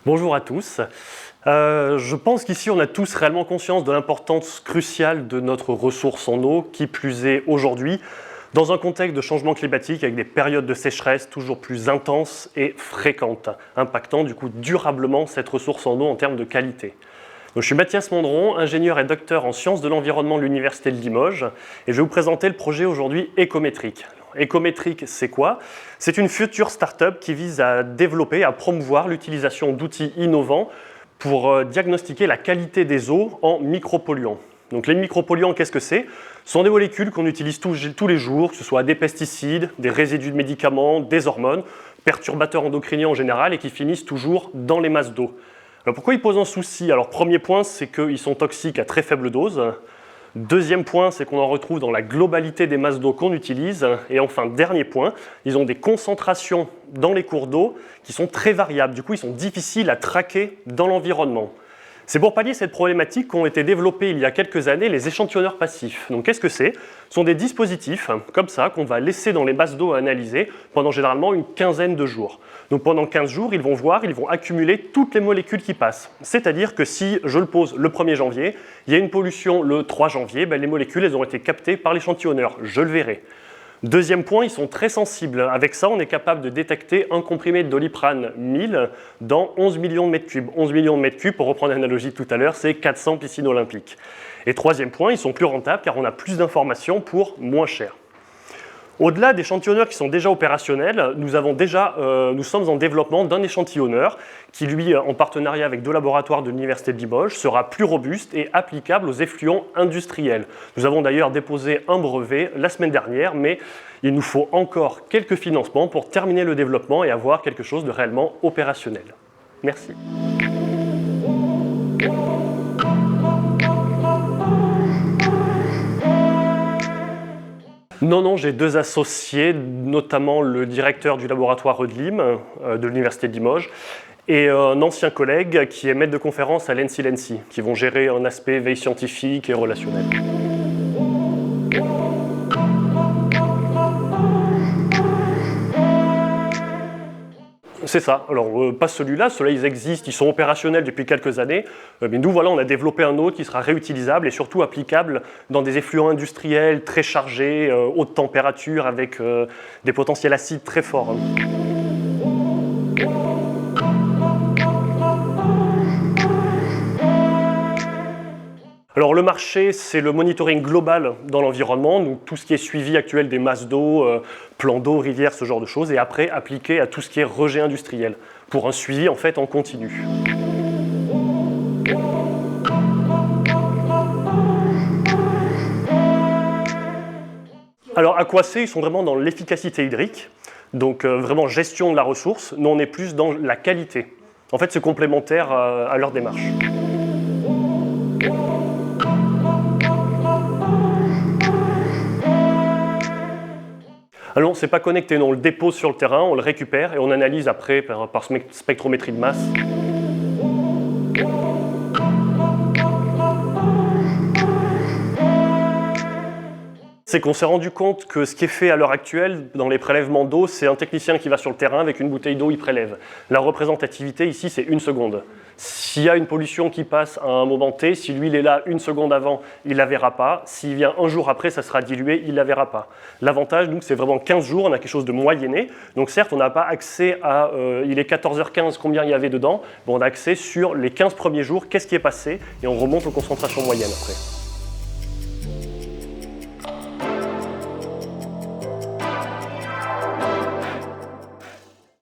Bonjour à tous. Je pense qu'ici on a tous réellement conscience de l'importance cruciale de notre ressource en eau, qui plus est aujourd'hui, dans un contexte de changement climatique avec des périodes de sécheresse toujours plus intenses et fréquentes, impactant du coup durablement cette ressource en eau en termes de qualité. Donc, je suis Mathias Mondron, ingénieur et docteur en sciences de l'environnement de l'Université de Limoges, et je vais vous présenter le projet aujourd'hui Ecométrique. Ecométrique, c'est quoi? C'est une future start-up qui vise à développer, à promouvoir l'utilisation d'outils innovants pour diagnostiquer la qualité des eaux en micropolluants. Donc les micropolluants, qu'est-ce que c'est? Ce sont des molécules qu'on utilise tous les jours, que ce soit des pesticides, des résidus de médicaments, des hormones, perturbateurs endocriniens en général, et qui finissent toujours dans les masses d'eau. Alors pourquoi ils posent un souci? Alors premier point, c'est qu'ils sont toxiques à très faible dose. Deuxième point, c'est qu'on en retrouve dans la globalité des masses d'eau qu'on utilise. Et enfin, dernier point, ils ont des concentrations dans les cours d'eau qui sont très variables. Du coup, ils sont difficiles à traquer dans l'environnement. C'est pour pallier cette problématique qu'ont été développés il y a quelques années les échantillonneurs passifs. Donc qu'est-ce que c'est? Ce sont des dispositifs comme ça qu'on va laisser dans les masses d'eau à analyser pendant généralement une quinzaine de jours. Donc pendant 15 jours, ils vont accumuler toutes les molécules qui passent. C'est-à-dire que si je le pose le 1er janvier, il y a une pollution le 3 janvier, les molécules elles ont été captées par l'échantillonneur, je le verrai. Deuxième point, ils sont très sensibles. Avec ça, on est capable de détecter un comprimé de Doliprane 1000 dans 11 millions de mètres cubes. 11 millions de mètres cubes, pour reprendre l'analogie de tout à l'heure, c'est 400 piscines olympiques. Et troisième point, ils sont plus rentables car on a plus d'informations pour moins cher. Au-delà d'échantillonneurs qui sont déjà opérationnels, nous sommes en développement d'un échantillonneur qui, lui, en partenariat avec deux laboratoires de l'Université de Limoges, sera plus robuste et applicable aux effluents industriels. Nous avons d'ailleurs déposé un brevet la semaine dernière, mais il nous faut encore quelques financements pour terminer le développement et avoir quelque chose de réellement opérationnel. Merci. Non, j'ai deux associés, notamment le directeur du laboratoire Eudelim de l'Université de Limoges et un ancien collègue qui est maître de conférence à l'ENSI, qui vont gérer un aspect veille scientifique et relationnel. C'est ça. Alors, pas celui-là, ceux-là, ils existent, ils sont opérationnels depuis quelques années. Mais nous, voilà, on a développé un autre qui sera réutilisable et surtout applicable dans des effluents industriels très chargés, haute température, avec des potentiels acides très forts. Alors le marché, c'est le monitoring global dans l'environnement, donc tout ce qui est suivi actuel des masses d'eau, plans d'eau, rivières, ce genre de choses, et après appliqué à tout ce qui est rejet industriel, pour un suivi en fait en continu. Alors Aquacé, ils sont vraiment dans l'efficacité hydrique, donc vraiment gestion de la ressource. Nous on est plus dans la qualité. En fait c'est complémentaire à leur démarche. Alors, c'est pas connecté, non, on le dépose sur le terrain, on le récupère et on analyse après par spectrométrie de masse. C'est qu'on s'est rendu compte que ce qui est fait à l'heure actuelle dans les prélèvements d'eau, c'est un technicien qui va sur le terrain avec une bouteille d'eau, il prélève. La représentativité ici, c'est 1 seconde. S'il y a une pollution qui passe à un moment T, si lui il est là 1 seconde avant, il ne la verra pas. S'il vient un jour après, ça sera dilué, il ne la verra pas. L'avantage, donc, c'est vraiment 15 jours, on a quelque chose de moyenné. Donc certes, on n'a pas accès à, il est 14h15, combien il y avait dedans. Bon, on a accès sur les 15 premiers jours, qu'est-ce qui est passé, et on remonte aux concentrations moyennes après.